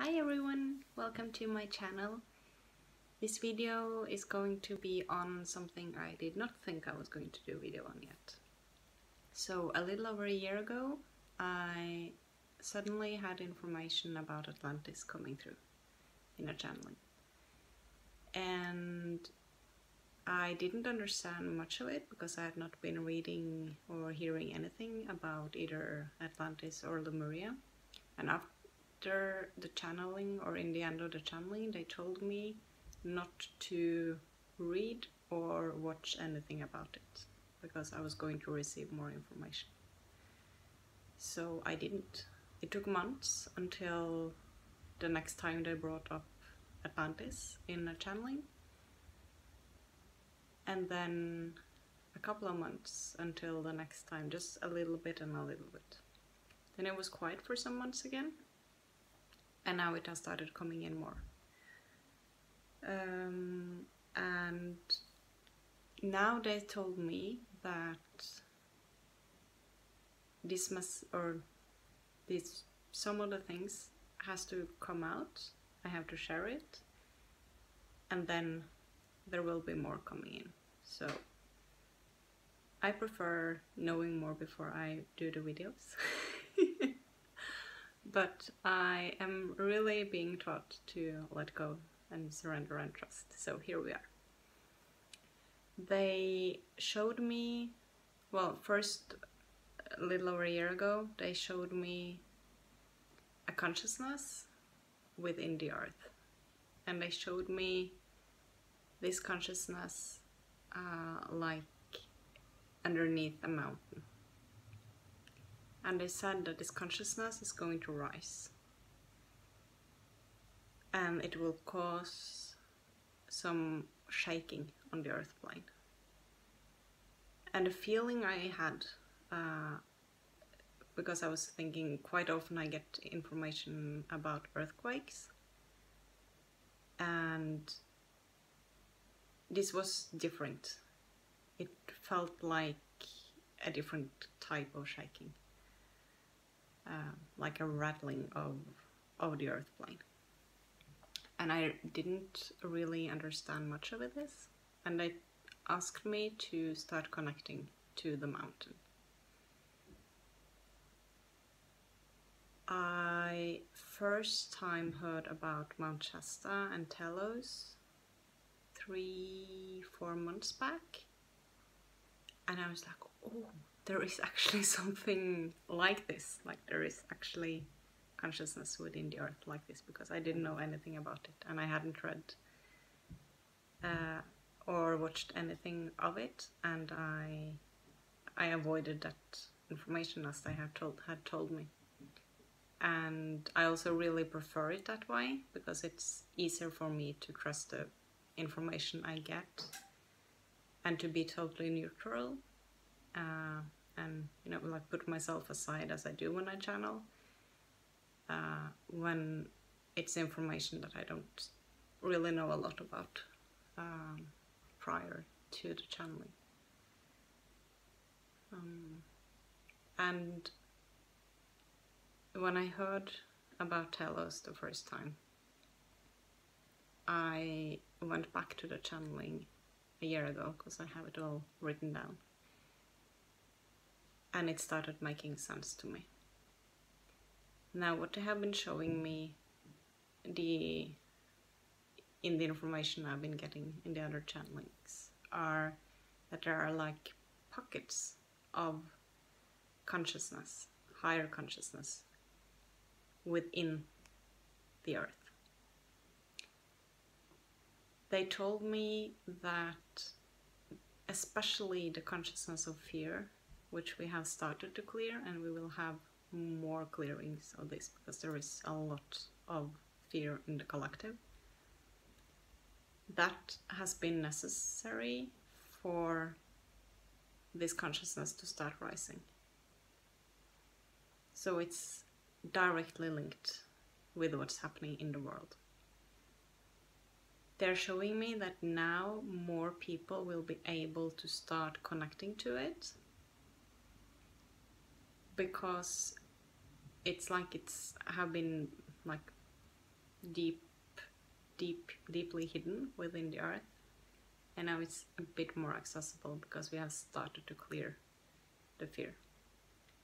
Hi everyone, welcome to my channel. This video is going to be on something I did not think I was going to do a video on yet. So a little over a year ago, I suddenly had information about Atlantis coming through in a channeling. And I didn't understand much of it because I had not been reading or hearing anything about either Atlantis or Lemuria. And after the channeling, or in the end of the channeling, they told me not to read or watch anything about it because I was going to receive more information. So I didn't. It took months until the next time they brought up Atlantis in a channeling, and then a couple of months until the next time, just a little bit and a little bit. Then it was quiet for some months again, and now it has started coming in more. And now they told me that some of the things has to come out. I have to share it, and then there will be more coming in. So I prefer knowing more before I do the videos. But I am really being taught to let go and surrender and trust. So here we are. They showed me, well, first a little over a year ago, they showed me a consciousness within the earth. And they showed me this consciousness like underneath a mountain. And they said that this consciousness is going to rise. And it will cause some shaking on the earth plane. And the feeling I had, because I was thinking quite often I get information about earthquakes, and this was different. It felt like a different type of shaking. Like a rattling of the earth plane. And I didn't really understand much of this, and they asked me to start connecting to the mountain. I first time heard about Mount Shasta and Telos 3-4 months back, and I was like, oh, there is actually something like this, like there is actually consciousness within the earth like this, because I didn't know anything about it, and I hadn't read or watched anything of it, and I avoided that information as they had told me. And I also really prefer it that way, because it's easier for me to trust the information I get and to be totally neutral. And like put myself aside as I do when I channel, when it's information that I don't really know a lot about prior to the channeling. And when I heard about Telos the first time, I went back to the channeling a year ago because I have it all written down. And it started making sense to me. Now, what they have been showing me in the information I've been getting in the other channelings are that there are like pockets of consciousness, higher consciousness, within the earth. They told me that especially the consciousness of fear, which we have started to clear, and we will have more clearings of this because there is a lot of fear in the collective, that has been necessary for this consciousness to start rising. So it's directly linked with what's happening in the world. They're showing me that now more people will be able to start connecting to it, because it's like have been like deeply hidden within the earth, and now it's a bit more accessible because we have started to clear the fear.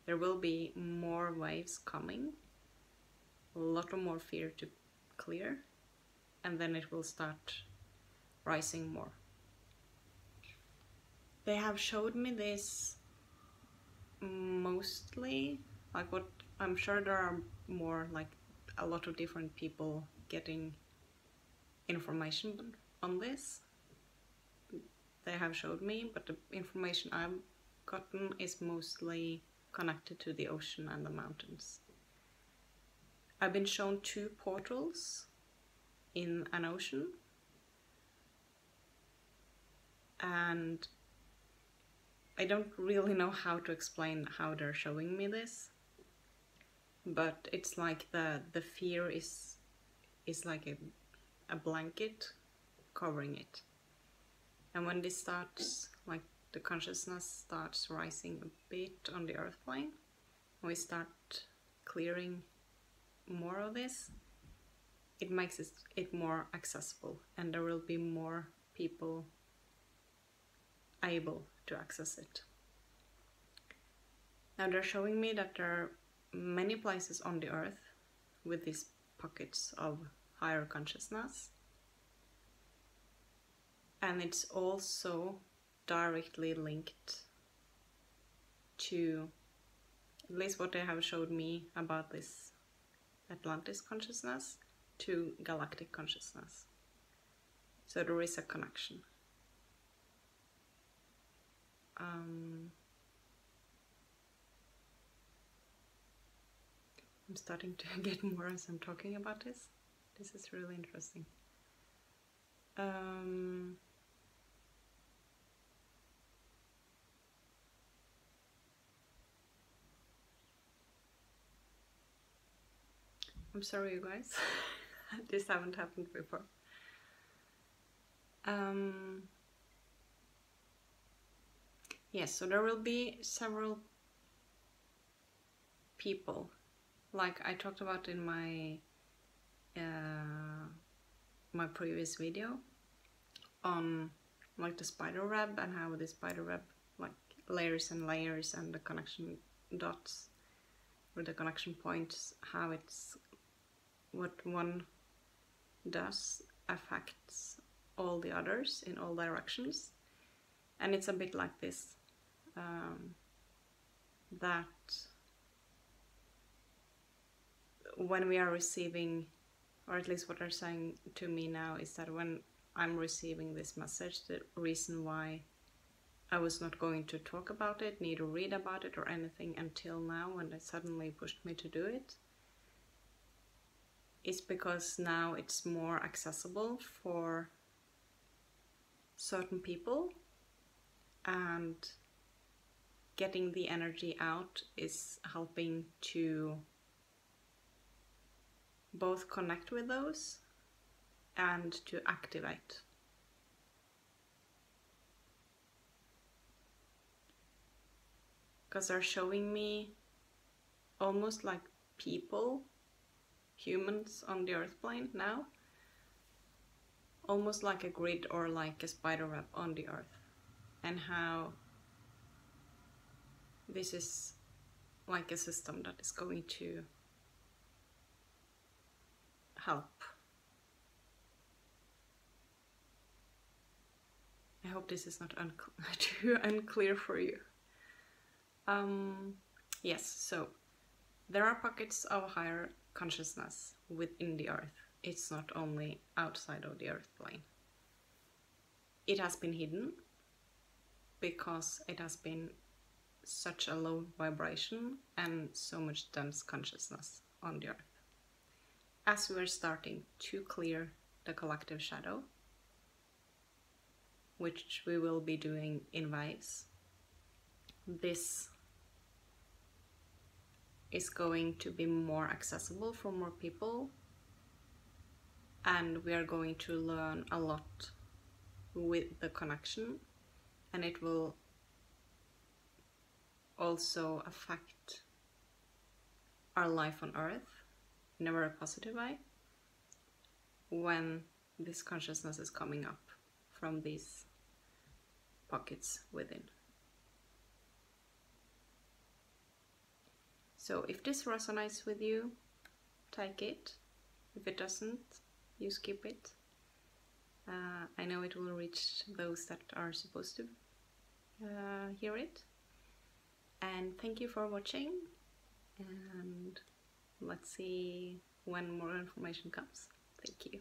There will be more waves coming, a lot of more fear to clear, and then it will start rising more. They have showed me this mostly, like what I'm sure there are more, like a lot of different people getting information on this. They have showed me, but the information I've gotten is mostly connected to the ocean and the mountains. I've been shown 2 portals in an ocean, and I don't really know how to explain how they're showing me this, but it's like the fear is like a blanket covering it. And when this starts, like the consciousness starts rising a bit on the earth plane, we start clearing more of this, it makes it more accessible, and there will be more people able to access it. Now they're showing me that there are many places on the earth with these pockets of higher consciousness, and it's also directly linked to, at least what they have showed me about this Atlantis consciousness, to galactic consciousness. So there is a connection. I'm starting to get more as I'm talking about this. This is really interesting. I'm sorry, you guys. This haven't happened before. Yes, so there will be several people, like I talked about in my my previous video on like the spiderweb, and how the spiderweb like layers and layers, and the connection dots or the connection points, how it's what one does affects all the others in all directions. And it's a bit like this, that when we are receiving, or at least what they're saying to me now, is that when I'm receiving this message, the reason why I was not going to talk about it, neither read about it or anything until now, when they suddenly pushed me to do it, is because now it's more accessible for certain people, and getting the energy out is helping to both connect with those and to activate. Because they're showing me almost like people, humans on the earth plane now, almost like a grid or like a spiderweb on the earth, and how this is like a system that is going to help. I hope this is not too unclear for you. Yes, so there are pockets of higher consciousness within the earth. It's not only outside of the earth plane. It has been hidden because it has been such a low vibration and so much dense consciousness on the earth. As we're starting to clear the collective shadow, which we will be doing in waves, this is going to be more accessible for more people, and we are going to learn a lot with the connection, and it will also affect our life on earth in a very positive way. when this consciousness is coming up from these pockets within. So if this resonates with you, take it. If it doesn't, you skip it. I know it will reach those that are supposed to hear it. And thank you for watching, and let's see when more information comes. Thank you.